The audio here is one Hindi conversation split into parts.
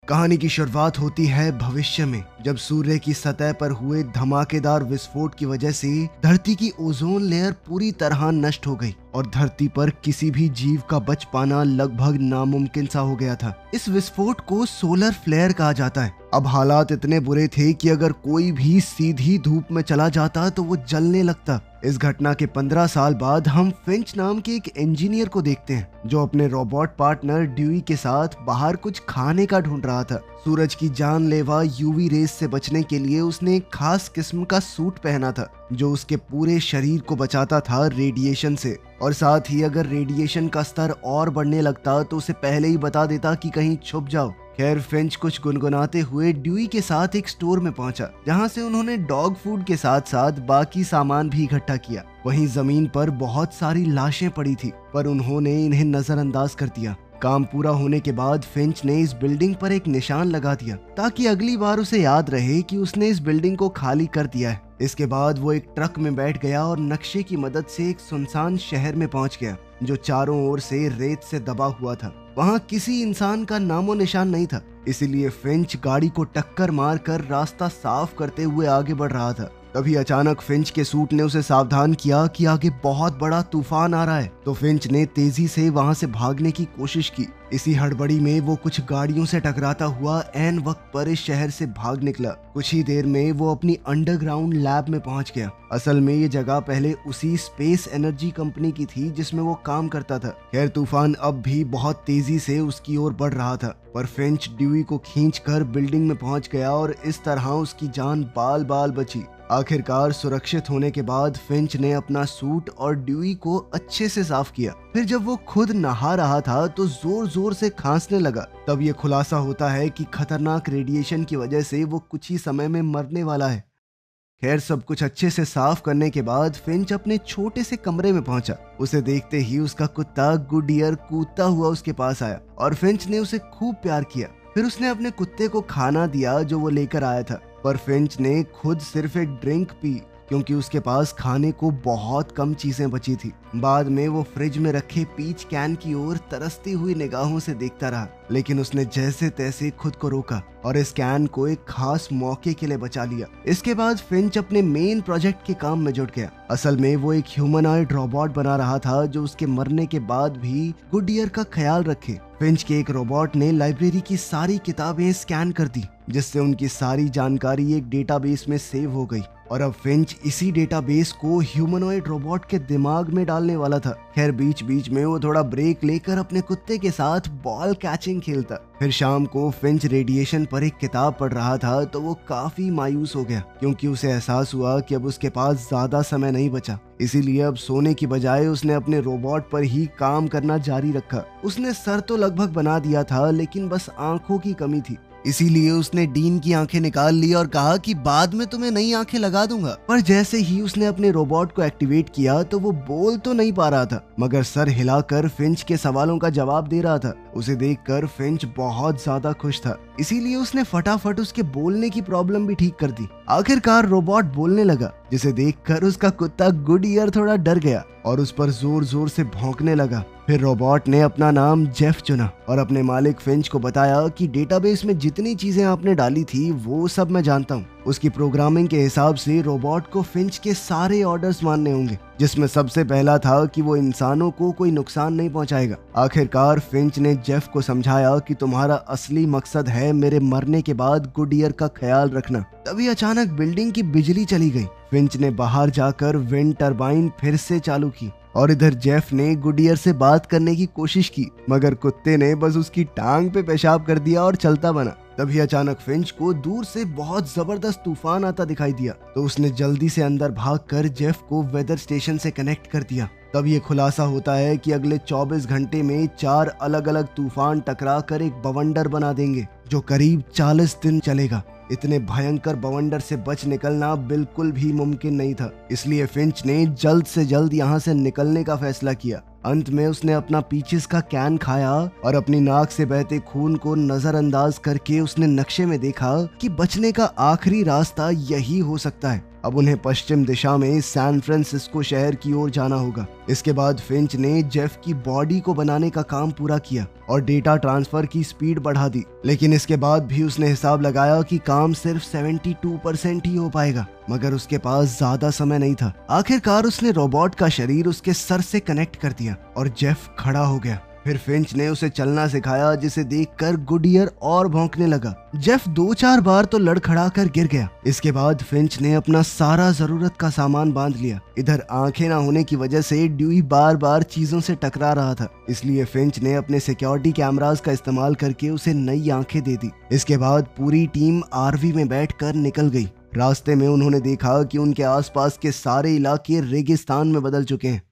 कहानी की शुरुआत होती है भविष्य में, जब सूर्य की सतह पर हुए धमाकेदार विस्फोट की वजह से धरती की ओजोन लेयर पूरी तरह नष्ट हो गई और धरती पर किसी भी जीव का बच पाना लगभग नामुमकिन सा हो गया था। इस विस्फोट को सोलर फ्लेयर कहा जाता है। अब हालात इतने बुरे थे कि अगर कोई भी सीधी धूप में चला जाता तो वो जलने लगता। इस घटना के 15 साल बाद हम फिंच नाम के एक इंजीनियर को देखते हैं जो अपने रोबोट पार्टनर ड्यूई के साथ बाहर कुछ खाने का ढूंढ रहा था। सूरज की जानलेवा यूवी रेस से बचने के लिए उसने एक खास किस्म का सूट पहना था जो उसके पूरे शरीर को बचाता था रेडिएशन से, और साथ ही अगर रेडिएशन का स्तर और बढ़ने लगता तो उसे पहले ही बता देता कि कहीं छुप जाओ। खैर, फिंच कुछ गुनगुनाते हुए ड्यूई के साथ एक स्टोर में पहुंचा जहां से उन्होंने डॉग फूड के साथ साथ बाकी सामान भी इकट्ठा किया। वहीं जमीन पर बहुत सारी लाशें पड़ी थी पर उन्होंने इन्हें नजरअंदाज कर दिया। काम पूरा होने के बाद फिंच ने इस बिल्डिंग पर एक निशान लगा दिया ताकि अगली बार उसे याद रहे कि उसने इस बिल्डिंग को खाली कर दिया है। इसके बाद वो एक ट्रक में बैठ गया और नक्शे की मदद से एक सुनसान शहर में पहुंच गया जो चारों ओर से रेत से दबा हुआ था। वहां किसी इंसान का नामो निशान नहीं था, इसीलिए फिंच गाड़ी को टक्कर मारकर रास्ता साफ करते हुए आगे बढ़ रहा था। तभी अचानक फिंच के सूट ने उसे सावधान किया कि आगे बहुत बड़ा तूफान आ रहा है, तो फिंच ने तेजी से वहां से भागने की कोशिश की। इसी हड़बड़ी में वो कुछ गाड़ियों से टकराता हुआ ऐन वक्त पर इस शहर से भाग निकला। कुछ ही देर में वो अपनी अंडरग्राउंड लैब में पहुंच गया। असल में ये जगह पहले उसी स्पेस एनर्जी कंपनी की थी जिसमें वो काम करता था। खैर, तूफान अब भी बहुत तेजी से उसकी ओर बढ़ रहा था पर फिंच ड्यूई को खींचकर बिल्डिंग में पहुंच गया और इस तरह उसकी जान बाल बाल बची। आखिरकार सुरक्षित होने के बाद फिंच ने अपना सूट और ड्यूई को अच्छे से साफ किया। फिर जब वो खुद नहा रहा था तो जोर जोर से खांसने लगा। तब ये खुलासा होता है कि खतरनाक रेडिएशन की वजह से वो कुछ ही समय में मरने वाला है। खैर, सब कुछ अच्छे से साफ करने के बाद फिंच अपने छोटे से कमरे में पहुंचा। उसे देखते ही उसका कुत्ता गुडियर कूदता हुआ उसके पास आया और फिंच ने उसे खूब प्यार किया। फिर उसने अपने कुत्ते को खाना दिया जो वो लेकर आया था, पर फिंच ने खुद सिर्फ एक ड्रिंक पी क्योंकि उसके पास खाने को बहुत कम चीजें बची थी। बाद में वो फ्रिज में रखे पीच कैन की ओर तरसती हुई निगाहों से देखता रहा, लेकिन उसने जैसे तैसे खुद को रोका और इस कैन को एक खास मौके के लिए बचा लिया। इसके बाद फिंच अपने मेन प्रोजेक्ट के काम में जुट गया। असल में वो एक ह्यूमनॉइड रोबोट बना रहा था जो उसके मरने के बाद भी गुडियर का ख्याल रखे। फिंच के एक रोबोट ने लाइब्रेरी की सारी किताबें स्कैन कर दी जिससे उनकी सारी जानकारी एक डेटाबेस में सेव हो गई और अब फिंच इसी डेटाबेस को ह्यूमनॉइड रोबोट के दिमाग में डालने वाला था। खैर, बीच बीच में वो थोड़ा ब्रेक लेकर अपने कुत्ते के साथ बॉल कैचिंग खेलता। फिर शाम को फिंच रेडिएशन पर एक किताब पढ़ रहा था तो वो काफी मायूस हो गया क्योंकि उसे एहसास हुआ कि अब उसके पास ज्यादा समय नहीं बचा। इसीलिए अब सोने की बजाय उसने अपने रोबोट पर ही काम करना जारी रखा। उसने सर तो लगभग बना दिया था लेकिन बस आंखों की कमी थी, इसीलिए उसने डीन की आंखें निकाल ली और कहा कि बाद में तुम्हें नई आंखें लगा दूंगा। पर जैसे ही उसने अपने रोबोट को एक्टिवेट किया तो वो बोल तो नहीं पा रहा था मगर सर हिलाकर फिंच के सवालों का जवाब दे रहा था। उसे देखकर फिंच बहुत ज्यादा खुश था, इसीलिए उसने फटाफट उसके बोलने की प्रॉब्लम भी ठीक कर दी। आखिरकार रोबोट बोलने लगा जिसे देखकर उसका कुत्ता गुडियर थोड़ा डर गया और उस पर जोर जोर से भौंकने लगा। फिर रोबोट ने अपना नाम जेफ चुना और अपने मालिक फिंच को बताया कि डेटाबेस में जितनी चीजें आपने डाली थी वो सब मैं जानता हूँ। उसकी प्रोग्रामिंग के हिसाब से रोबोट को फिंच के सारे ऑर्डर्स मानने होंगे, जिसमें सबसे पहला था कि वो इंसानों को कोई नुकसान नहीं पहुंचाएगा। आखिरकार फिंच ने जेफ को समझाया कि तुम्हारा असली मकसद है मेरे मरने के बाद गुडियर का ख्याल रखना। तभी अचानक बिल्डिंग की बिजली चली गई। फिंच ने बाहर जाकर विंड टरबाइन फिर से चालू की और इधर जेफ ने गुडियर से बात करने की कोशिश की मगर कुत्ते ने बस उसकी टांग पे पेशाब कर दिया और चलता बना। तभी अचानक फिंच को दूर से बहुत जबरदस्त तूफान आता दिखाई दिया तो उसने जल्दी से अंदर भागकर जेफ को वेदर स्टेशन से कनेक्ट कर दिया। तब ये खुलासा होता है कि अगले 24 घंटे में 4 अलग अलग तूफान टकरा कर एक बवंडर बना देंगे जो करीब 40 दिन चलेगा। इतने भयंकर बवंडर से बच निकलना बिल्कुल भी मुमकिन नहीं था, इसलिए फिंच ने जल्द से जल्द यहाँ से निकलने का फैसला किया। अंत में उसने अपना पीचिस का कैन खाया और अपनी नाक से बहते खून को नजरअंदाज करके उसने नक्शे में देखा कि बचने का आखिरी रास्ता यही हो सकता है। अब उन्हें पश्चिम दिशा में सैन फ्रांसिस्को शहर की ओर जाना होगा। इसके बाद फिंच ने जेफ की बॉडी को बनाने का काम पूरा किया और डेटा ट्रांसफर की स्पीड बढ़ा दी, लेकिन इसके बाद भी उसने हिसाब लगाया कि काम सिर्फ 72% ही हो पाएगा, मगर उसके पास ज्यादा समय नहीं था। आखिरकार उसने रोबोट का शरीर उसके सर से कनेक्ट कर दिया और जेफ खड़ा हो गया। फिर फिंच ने उसे चलना सिखाया, जिसे देखकर गुडियर और भौंकने लगा। जेफ 2-4 बार तो लड़खड़ा कर गिर गया। इसके बाद फिंच ने अपना सारा जरूरत का सामान बांध लिया। इधर आंखें ना होने की वजह से ड्यूई बार बार चीजों से टकरा रहा था, इसलिए फिंच ने अपने सिक्योरिटी कैमरास का इस्तेमाल करके उसे नई आंखें दे दी। इसके बाद पूरी टीम आरवी में बैठकर निकल गई। रास्ते में उन्होंने देखा कि उनके आसपास के सारे इलाके रेगिस्तान में बदल चुके हैं।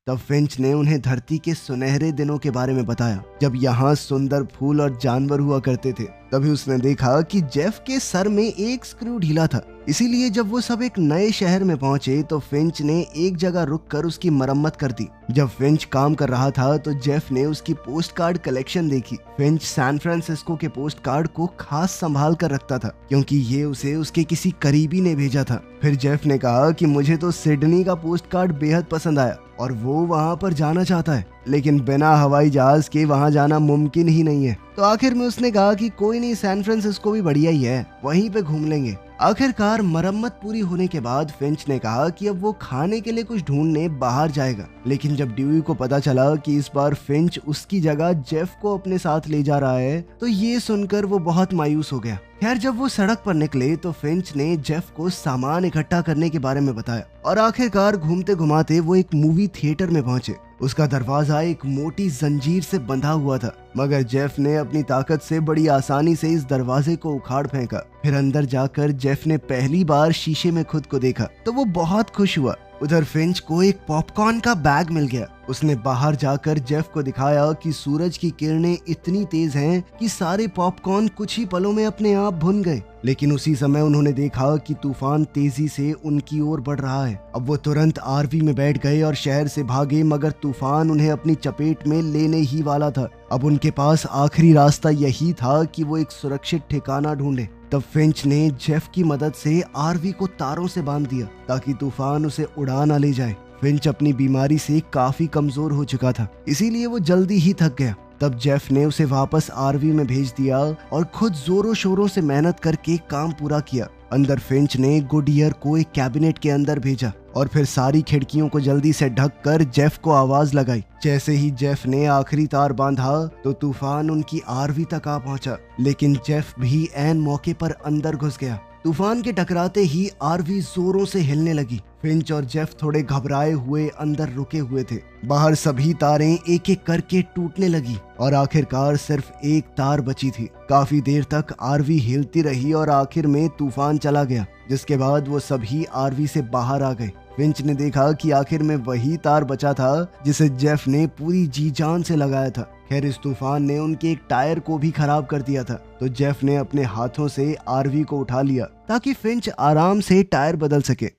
तब फिंच ने उन्हें धरती के सुनहरे दिनों के बारे में बताया, जब यहाँ सुंदर फूल और जानवर हुआ करते थे। तभी उसने देखा कि जेफ के सर में एक स्क्रू ढीला था, इसीलिए जब वो सब एक नए शहर में पहुंचे तो फिंच ने एक जगह रुककर उसकी मरम्मत कर दी। जब फिंच काम कर रहा था तो जेफ ने उसकी पोस्ट कार्ड कलेक्शन देखी। फिंच सैन फ्रांसिस्को के पोस्ट कार्ड को खास संभाल कर रखता था, क्योंकि ये उसे उसके किसी करीबी ने भेजा था। फिर जेफ ने कहा कि मुझे तो सिडनी का पोस्ट कार्ड बेहद पसंद आया और वो वहाँ पर जाना चाहता है, लेकिन बिना हवाई जहाज के वहाँ जाना मुमकिन ही नहीं है। तो आखिर में उसने कहा कि कोई नहीं, सैन फ्रांसिस्को भी बढ़िया ही है, वहीं पे घूम लेंगे। आखिरकार मरम्मत पूरी होने के बाद फिंच ने कहा कि अब वो खाने के लिए कुछ ढूंढने बाहर जाएगा, लेकिन जब ड्यूई को पता चला कि इस बार फिंच उसकी जगह जेफ को अपने साथ ले जा रहा है, तो ये सुनकर वो बहुत मायूस हो गया। खैर, जब वो सड़क पर निकले तो फिंच ने जेफ को सामान इकट्ठा करने के बारे में बताया और आखिरकार घूमते घुमाते वो एक मूवी थिएटर में पहुंचे। उसका दरवाजा एक मोटी जंजीर से बंधा हुआ था, मगर जेफ ने अपनी ताकत से बड़ी आसानी से इस दरवाजे को उखाड़ फेंका। फिर अंदर जाकर जेफ ने पहली बार शीशे में खुद को देखा तो वो बहुत खुश हुआ। उधर फिंच को एक पॉपकॉर्न का बैग मिल गया। उसने बाहर जाकर जेफ को दिखाया कि सूरज की किरणें इतनी तेज हैं कि सारे पॉपकॉर्न कुछ ही पलों में अपने आप भुन गए। लेकिन उसी समय उन्होंने देखा कि तूफान तेजी से उनकी ओर बढ़ रहा है। अब वो तुरंत आरवी में बैठ गए और शहर से भागे, मगर तूफान उन्हें अपनी चपेट में लेने ही वाला था। अब उनके पास आखिरी रास्ता यही था कि वो एक सुरक्षित ठिकाना ढूंढे। तब फिंच ने जेफ की मदद से आरवी को तारों से बांध दिया ताकि तूफान उसे उड़ा ना ले जाए। फिंच अपनी बीमारी से काफी कमजोर हो चुका था, इसीलिए वो जल्दी ही थक गया। तब जेफ ने उसे वापस आरवी में भेज दिया और खुद जोरों शोरों से मेहनत करके काम पूरा किया। अंदर फिंच ने गुडियर को एक कैबिनेट के अंदर भेजा और फिर सारी खिड़कियों को जल्दी से ढककर जेफ को आवाज लगाई। जैसे ही जेफ ने आखिरी तार बांधा तो तूफान उनकी आरवी तक आ पहुंचा, लेकिन जेफ भी ऐन मौके पर अंदर घुस गया। तूफान के टकराते ही आरवी जोरों से हिलने लगी। फिंच और जेफ थोड़े घबराए हुए अंदर रुके हुए थे। बाहर सभी तारें एक एक करके टूटने लगी और आखिरकार सिर्फ एक तार बची थी। काफी देर तक आरवी हिलती रही और आखिर में तूफान चला गया, जिसके बाद वो सभी आरवी से बाहर आ गए। फिंच ने देखा कि आखिर में वही तार बचा था जिसे जेफ ने पूरी जी जान से लगाया था। खैर, इस तूफान ने उनके एक टायर को भी खराब कर दिया था, तो जेफ ने अपने हाथों से आरवी को उठा लिया ताकि फिंच आराम से टायर बदल सके।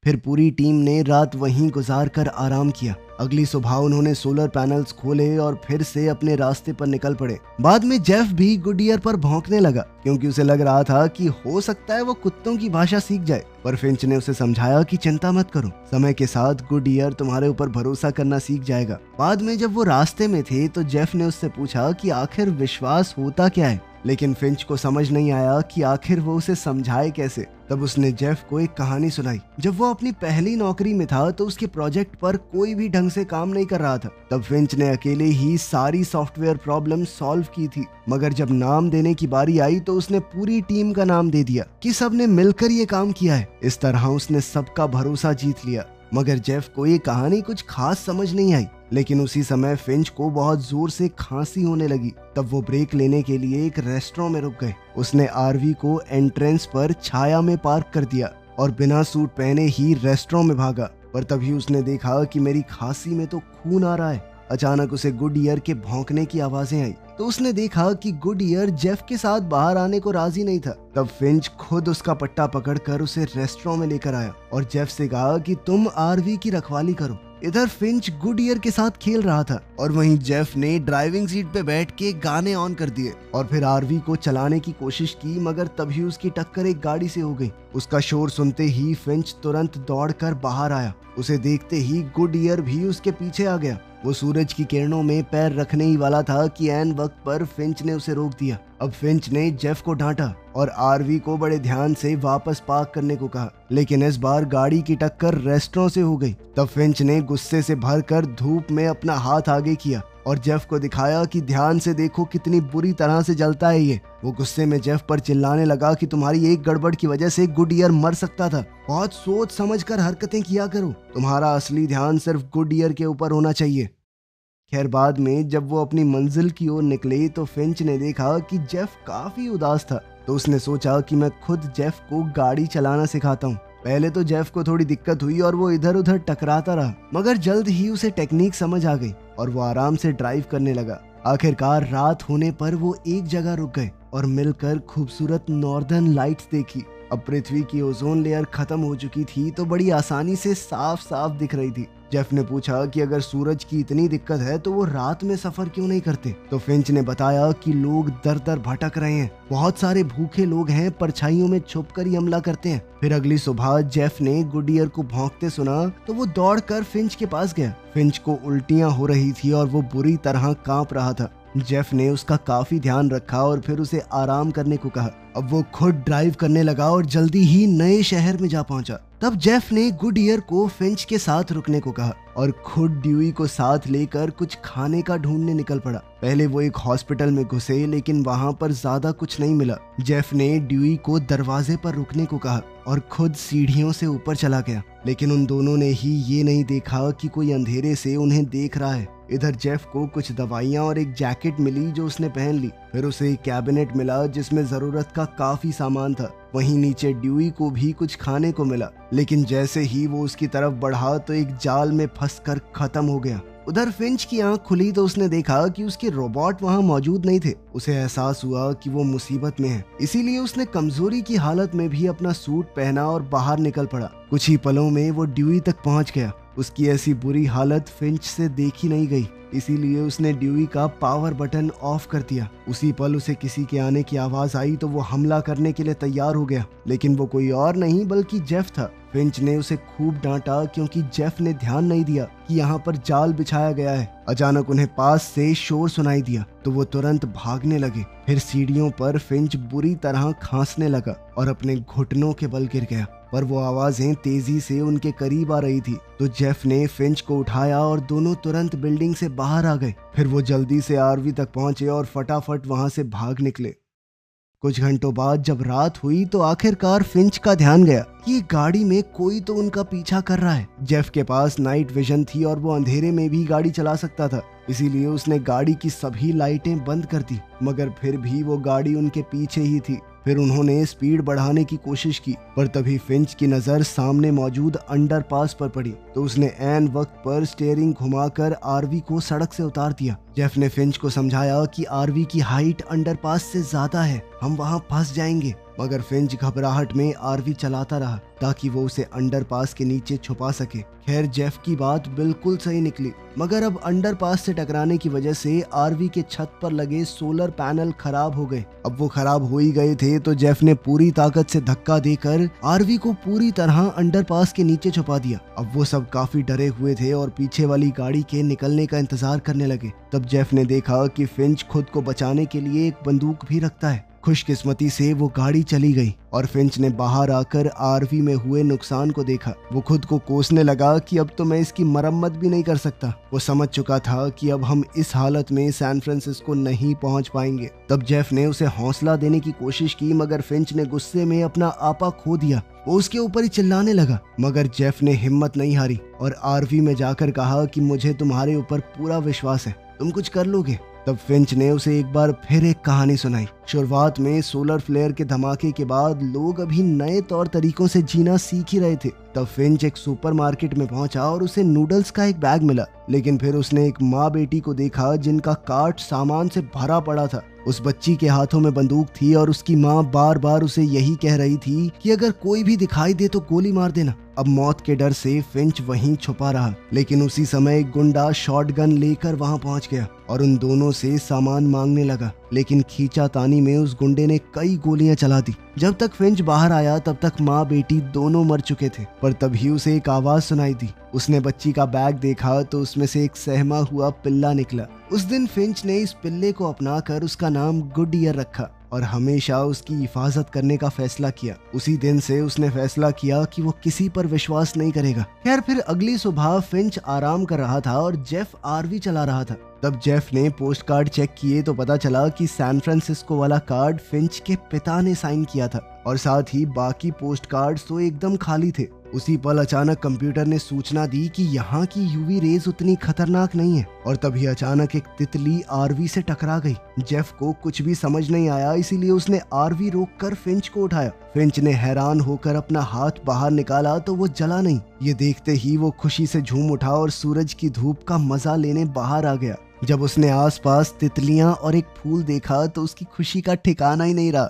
फिर पूरी टीम ने रात वहीं गुजार कर आराम किया। अगली सुबह उन्होंने सोलर पैनल्स खोले और फिर से अपने रास्ते पर निकल पड़े। बाद में जेफ भी गुडियर पर भौंकने लगा, क्योंकि उसे लग रहा था कि हो सकता है वो कुत्तों की भाषा सीख जाए। पर फिंच ने उसे समझाया कि चिंता मत करो, समय के साथ गुडियर तुम्हारे ऊपर भरोसा करना सीख जाएगा। बाद में जब वो रास्ते में थे तो जेफ ने उससे पूछा कि आखिर विश्वास होता क्या है, लेकिन फिंच को समझ नहीं आया कि आखिर वो उसे समझाए कैसे। तब उसने जेफ को एक कहानी सुनाई। जब वो अपनी पहली नौकरी में था तो उसके प्रोजेक्ट पर कोई भी ढंग से काम नहीं कर रहा था। तब फिंच ने अकेले ही सारी सॉफ्टवेयर प्रॉब्लम सॉल्व की थी, मगर जब नाम देने की बारी आई तो उसने पूरी टीम का नाम दे दिया कि सबने मिलकर ये काम किया है। इस तरह उसने सबका भरोसा जीत लिया। मगर जेफ को ये कहानी कुछ खास समझ नहीं आई, लेकिन उसी समय फिंच को बहुत जोर से खांसी होने लगी। तब वो ब्रेक लेने के लिए एक रेस्टोरेंट में रुक गए। उसने आरवी को एंट्रेंस पर छाया में पार्क कर दिया और बिना सूट पहने ही रेस्टोरेंट में भागा। पर तभी उसने देखा कि मेरी खांसी में तो खून आ रहा है। अचानक उसे गुडियर के भौंकने की आवाजें आई, तो उसने देखा कि गुडियर जेफ के साथ बाहर आने को राजी नहीं था। तब फिंच खुद उसका पट्टा पकड़कर उसे रेस्टोरेंट में लेकर आया और जेफ से कहा कि तुम आरवी की रखवाली करो। इधर फिंच गुडियर के साथ खेल रहा था और वहीं जेफ ने ड्राइविंग सीट पे बैठ के गाने ऑन कर दिए और फिर आरवी को चलाने की कोशिश की, मगर तभी उसकी टक्कर एक गाड़ी से हो गई। उसका शोर सुनते ही फिंच तुरंत दौड़कर बाहर आया। उसे देखते ही गुडईयर भी उसके पीछे आ गया। वो सूरज की किरणों में पैर रखने ही वाला था कि ऐन वक्त पर फिंच ने उसे रोक दिया। अब फिंच ने जेफ को डांटा और आरवी को बड़े ध्यान से वापस पार्क करने को कहा, लेकिन इस बार गाड़ी की टक्कर रेस्टोरेंट से हो गई। तब फिंच ने गुस्से से भरकर धूप में अपना हाथ आगे किया और जेफ को दिखाया कि ध्यान से देखो कितनी बुरी तरह से जलता है ये। वो गुस्से में जेफ पर चिल्लाने लगा कि तुम्हारी एक गड़बड़ की वजह से गुडईयर मर सकता था। बहुत सोच समझ कर हरकतें किया करो, तुम्हारा असली ध्यान सिर्फ गुडईयर के ऊपर होना चाहिए। खैर बाद में जब वो अपनी मंजिल की ओर निकले तो फिंच ने देखा कि जेफ काफी उदास था। तो उसने सोचा कि मैं खुद जेफ को गाड़ी चलाना सिखाता हूँ। पहले तो जेफ को थोड़ी दिक्कत हुई और वो इधर उधर टकराता रहा, मगर जल्द ही उसे टेक्निक समझ आ गई और वो आराम से ड्राइव करने लगा। आखिरकार रात होने पर वो एक जगह रुक गए और मिलकर खूबसूरत नॉर्दर्न लाइट्स देखी। अब पृथ्वी की ओजोन लेयर खत्म हो चुकी थी तो बड़ी आसानी से साफ साफ दिख रही थी। जेफ ने पूछा कि अगर सूरज की इतनी दिक्कत है तो वो रात में सफर क्यों नहीं करते। तो फिंच ने बताया कि लोग दर दर भटक रहे हैं, बहुत सारे भूखे लोग हैं, परछाइयों में छुपकर ही हमला करते हैं। फिर अगली सुबह जेफ ने गुडईयर को भौंकते सुना तो वो दौड़कर फिंच के पास गया। फिंच को उल्टियां हो रही थी और वो बुरी तरह कांप रहा था। जेफ ने उसका काफी ध्यान रखा और फिर उसे आराम करने को कहा। अब वो खुद ड्राइव करने लगा और जल्दी ही नए शहर में जा पहुंचा। तब जेफ ने गुडईयर को फिंच के साथ रुकने को कहा और खुद ड्यूई को साथ लेकर कुछ खाने का ढूंढने निकल पड़ा। पहले वो एक हॉस्पिटल में घुसे लेकिन वहां पर ज्यादा कुछ नहीं मिला। जेफ ने ड्यूई को दरवाजे पर रुकने को कहा और खुद सीढ़ियों से ऊपर चला गया, लेकिन उन दोनों ने ही ये नहीं देखा कि कोई अंधेरे से उन्हें देख रहा है। इधर जेफ को कुछ दवाइयां और एक जैकेट मिली जो उसने पहन ली। फिर उसे एक कैबिनेट मिला जिसमें जरूरत का काफी सामान था। वहीं नीचे ड्यूई को भी कुछ खाने को मिला, लेकिन जैसे ही वो उसकी तरफ बढ़ा तो एक जाल में फंसकर खत्म हो गया। उधर फिंच की आंख खुली तो उसने देखा कि उसके रोबोट वहां मौजूद नहीं थे। उसे एहसास हुआ कि वो मुसीबत में है, इसीलिए उसने कमजोरी की हालत में भी अपना सूट पहना और बाहर निकल पड़ा। कुछ ही पलों में वो ड्यूई तक पहुंच गया। उसकी ऐसी बुरी हालत फिंच से देखी नहीं गई, इसीलिए उसने ड्यूई का पावर बटन ऑफ कर दिया। उसी पल उसे किसी के आने की आवाज आई तो वो हमला करने के लिए तैयार हो गया, लेकिन वो कोई और नहीं बल्कि जेफ था। फिंच ने उसे खूब डांटा क्योंकि जेफ ने ध्यान नहीं दिया कि यहाँ पर जाल बिछाया गया है। अचानक उन्हें पास से शोर सुनाई दिया तो वो तुरंत भागने लगे। फिर सीढ़ियों पर फिंच बुरी तरह खांसने लगा और अपने घुटनों के बल गिर गया, पर वो आवाजें तेजी से उनके करीब आ रही थी। तो जेफ ने फिंच को उठाया और दोनों तुरंत बिल्डिंग से बाहर आ गए। फिर वो जल्दी से आरवी तक पहुंचे और फटाफट वहां से भाग निकले। कुछ घंटों बाद जब रात हुई तो आखिरकार फिंच का ध्यान गया कि गाड़ी में कोई तो उनका पीछा कर रहा है। जेफ के पास नाइट विजन थी और वो अंधेरे में भी गाड़ी चला सकता था, इसीलिए उसने गाड़ी की सभी लाइटें बंद कर दी, मगर फिर भी वो गाड़ी उनके पीछे ही थी। फिर उन्होंने स्पीड बढ़ाने की कोशिश की, पर तभी फिंच की नजर सामने मौजूद अंडरपास पर पड़ी तो उसने ऐन वक्त पर स्टीयरिंग घुमाकर आरवी को सड़क से उतार दिया। जेफ ने फिंच को समझाया कि आरवी की हाइट अंडरपास से ज्यादा है, हम वहां फंस जाएंगे, मगर फिंच घबराहट में आरवी चलाता रहा ताकि वो उसे अंडरपास के नीचे छुपा सके। खैर जेफ की बात बिल्कुल सही निकली, मगर अब अंडरपास से टकराने की वजह से आरवी के छत पर लगे सोलर पैनल खराब हो गए। अब वो खराब हो ही गए थे तो जेफ ने पूरी ताकत से धक्का देकर आरवी को पूरी तरह अंडरपास के नीचे छुपा दिया। अब वो सब काफी डरे हुए थे और पीछे वाली गाड़ी के निकलने का इंतजार करने लगे। तब जेफ ने देखा कि फिंच खुद को बचाने के लिए एक बंदूक भी रखता है। खुशकिस्मती से वो गाड़ी चली गई और फिंच ने बाहर आकर आरवी में हुए नुकसान को देखा। वो खुद को कोसने लगा कि अब तो मैं इसकी मरम्मत भी नहीं कर सकता। वो समझ चुका था कि अब हम इस हालत में सैन फ्रांसिस्को नहीं पहुंच पाएंगे। तब जेफ ने उसे हौसला देने की कोशिश की, मगर फिंच ने गुस्से में अपना आपा खो दिया। वो उसके ऊपर ही चिल्लाने लगा, मगर जेफ ने हिम्मत नहीं हारी और आरवी में जाकर कहा कि मुझे तुम्हारे ऊपर पूरा विश्वास है, तुम कुछ कर लोगे। तब फिंच ने उसे एक बार फिर एक कहानी सुनाई। शुरुआत में सोलर फ्लेयर के धमाके के बाद लोग अभी नए तौर तरीकों से जीना सीख ही रहे थे। तब फिंच एक सुपरमार्केट में पहुंचा और उसे नूडल्स का एक बैग मिला, लेकिन फिर उसने एक माँ बेटी को देखा जिनका कार्ट सामान से भरा पड़ा था। उस बच्ची के हाथों में बंदूक थी और उसकी माँ बार बार उसे यही कह रही थी कि अगर कोई भी दिखाई दे तो गोली मार देना। अब मौत के डर से फिंच वहीं छुपा रहा, लेकिन उसी समय एक गुंडा शॉटगन लेकर वहां पहुंच गया और उन दोनों से सामान मांगने लगा, लेकिन खींचातानी में उस गुंडे ने कई गोलियां चला दी। जब तक फिंच बाहर आया तब तक माँ बेटी दोनों मर चुके थे, पर तभी उसे एक आवाज सुनाई दी। उसने बच्ची का बैग देखा तो उसमें से एक सहमा हुआ पिल्ला निकला। उस दिन फिंच ने इस पिल्ले को अपनाकर उसका नाम गुड ईयर रखा और हमेशा उसकी हिफाजत करने का फैसला किया। उसी दिन से उसने फैसला किया कि वो किसी पर विश्वास नहीं करेगा। खैर फिर अगली सुबह फिंच आराम कर रहा था और जेफ आरवी चला रहा था। तब जेफ ने पोस्ट कार्ड चेक किए तो पता चला कि सैन फ्रांसिस्को वाला कार्ड फिंच के पिता ने साइन किया था और साथ ही बाकी पोस्ट कार्ड तो एकदम खाली थे। उसी पल अचानक कंप्यूटर ने सूचना दी कि यहाँ की यूवी रेज उतनी खतरनाक नहीं है और तभी अचानक एक तितली आरवी से टकरा गई। जेफ को कुछ भी समझ नहीं आया, इसीलिए उसने आरवी रोककर फिंच को उठाया। फिंच ने हैरान होकर अपना हाथ बाहर निकाला तो वो जला नहीं। ये देखते ही वो खुशी से झूम उठा और सूरज की धूप का मजा लेने बाहर आ गया। जब उसने आसपास तितलियां और एक फूल देखा तो उसकी खुशी का ठिकाना ही नहीं रहा।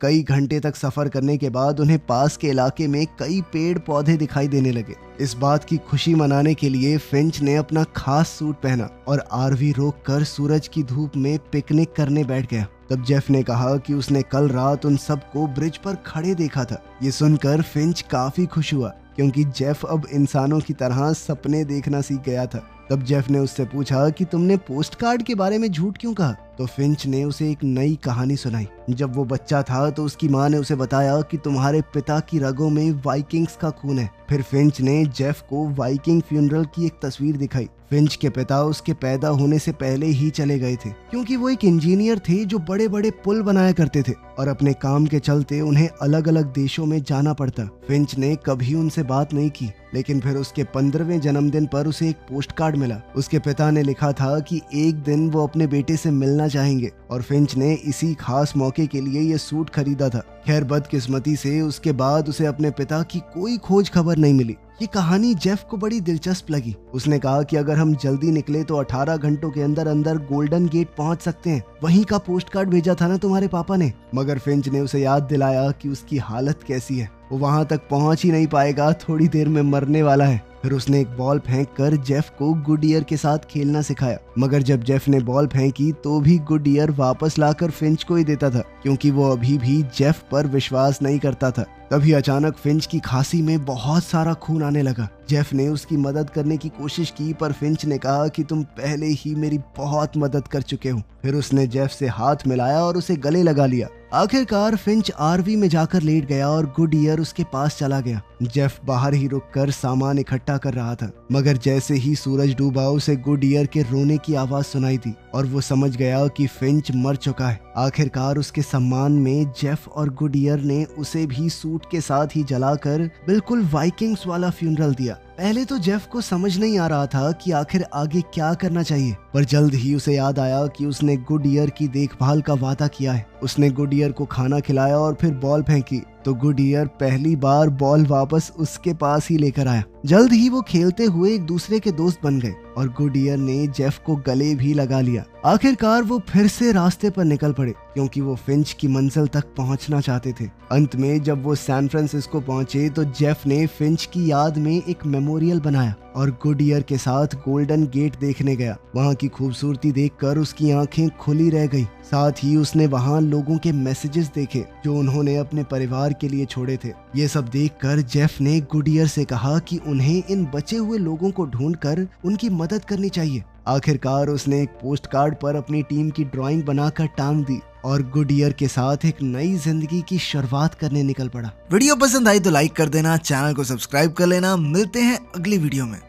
कई घंटे तक सफर करने के बाद उन्हें पास के इलाके में कई पेड़ पौधे दिखाई देने लगे। इस बात की खुशी मनाने के लिए फिंच ने अपना खास सूट पहना और आरवी रोककर सूरज की धूप में पिकनिक करने बैठ गया। तब जेफ ने कहा कि उसने कल रात उन सबको ब्रिज पर खड़े देखा था। ये सुनकर फिंच काफी खुश हुआ क्योंकि जेफ अब इंसानों की तरह सपने देखना सीख गया था। तब जेफ ने उससे पूछा कि तुमने पोस्ट कार्ड के बारे में झूठ क्यों कहा? तो फिंच ने उसे एक नई कहानी सुनाई। जब वो बच्चा था तो उसकी माँ ने उसे बताया कि तुम्हारे पिता की रगों में वाइकिंग्स का खून है। फिर फिंच ने जेफ को वाइकिंग फ्यूनरल की एक तस्वीर दिखाई। फिंच के पिता उसके पैदा होने से पहले ही चले गए थे क्योंकि वो एक इंजीनियर थे जो बड़े बड़े पुल बनाया करते थे और अपने काम के चलते उन्हें अलग अलग देशों में जाना पड़ता। फिंच ने कभी उनसे बात नहीं की, लेकिन फिर उसके 15वें जन्मदिन पर उसे एक पोस्ट कार्ड मिला। उसके पिता ने लिखा था कि एक दिन वो अपने बेटे से मिलना चाहेंगे और फिंच ने इसी खास मौके के लिए ये सूट खरीदा था। खैर बदकिस्मती से उसके बाद उसे अपने पिता की कोई खोज खबर नहीं मिली। ये कहानी जेफ को बड़ी दिलचस्प लगी। उसने कहा कि अगर हम जल्दी निकले तो 18 घंटों के अंदर अंदर गोल्डन गेट पहुंच सकते हैं। वहीं का पोस्ट कार्ड भेजा था ना तुम्हारे पापा ने। मगर फिंच ने उसे याद दिलाया कि उसकी हालत कैसी है, वो वहां तक पहुंच ही नहीं पाएगा, थोड़ी देर में मरने वाला है। फिर उसने एक बॉल फेंककर जेफ को गुड ईयर के साथ खेलना सिखाया। मगर जब जेफ ने बॉल फेंकी तो भी गुड ईयर वापस लाकर फिंच को ही देता था क्योंकि वो अभी भी जेफ पर विश्वास नहीं करता था। तभी अचानक फिंच की खांसी में बहुत सारा खून आने लगा। जेफ ने उसकी मदद करने की कोशिश की पर फिंच ने कहा कि तुम पहले ही मेरी बहुत मदद कर चुके हो। फिर उसने जेफ से हाथ मिलाया और उसे गले लगा लिया। आखिरकार फिंच आरवी में जाकर लेट गया और गुड ईयर उसके पास चला गया। जेफ बाहर ही रुककर सामान इकट्ठा कर रहा था, मगर जैसे ही सूरज डूबा उसे गुड ईयर के रोने की आवाज सुनाई दी और वो समझ गया कि फिंच मर चुका है। आखिरकार उसके सम्मान में जेफ और गुड ईयर ने उसे भी सूट के साथ ही जलाकर बिल्कुल वाइकिंग्स वाला फ्यूनरल दिया। पहले तो जेफ को समझ नहीं आ रहा था कि आखिर आगे क्या करना चाहिए, पर जल्द ही उसे याद आया कि उसने गुड ईयर की देखभाल का वादा किया है। उसने गुड ईयर को खाना खिलाया और फिर बॉल फेंकी तो गुड ईयर पहली बार बॉल वापस उसके पास ही लेकर आया। जल्द ही वो खेलते हुए एक दूसरे के दोस्त बन गए और गुड ईयर ने जेफ को गले भी लगा लिया। आखिरकार वो फिर से रास्ते पर निकल पड़े क्योंकि वो फिंच की मंजिल तक पहुंचना चाहते थे। अंत में जब वो सैन फ्रांसिस्को पहुंचे तो जेफ ने फिंच की याद में एक मेमोरियल बनाया और गुड ईयर के साथ गोल्डन गेट देखने गया। वहाँ की खूबसूरती देखकर उसकी आंखें खुली रह गई। साथ ही उसने वहाँ लोगों के मैसेजेस देखे जो उन्होंने अपने परिवार के लिए छोड़े थे। ये सब देखकर जेफ ने गुड ईयर से कहा कि उन्हें इन बचे हुए लोगों को ढूंढकर उनकी मदद करनी चाहिए। आखिरकार उसने एक पोस्ट कार्ड पर अपनी टीम की ड्राइंग बनाकर टांग दी और गुड ईयर के साथ एक नई जिंदगी की शुरुआत करने निकल पड़ा। वीडियो पसंद आई तो लाइक कर देना, चैनल को सब्सक्राइब कर लेना। मिलते हैं अगली वीडियो में।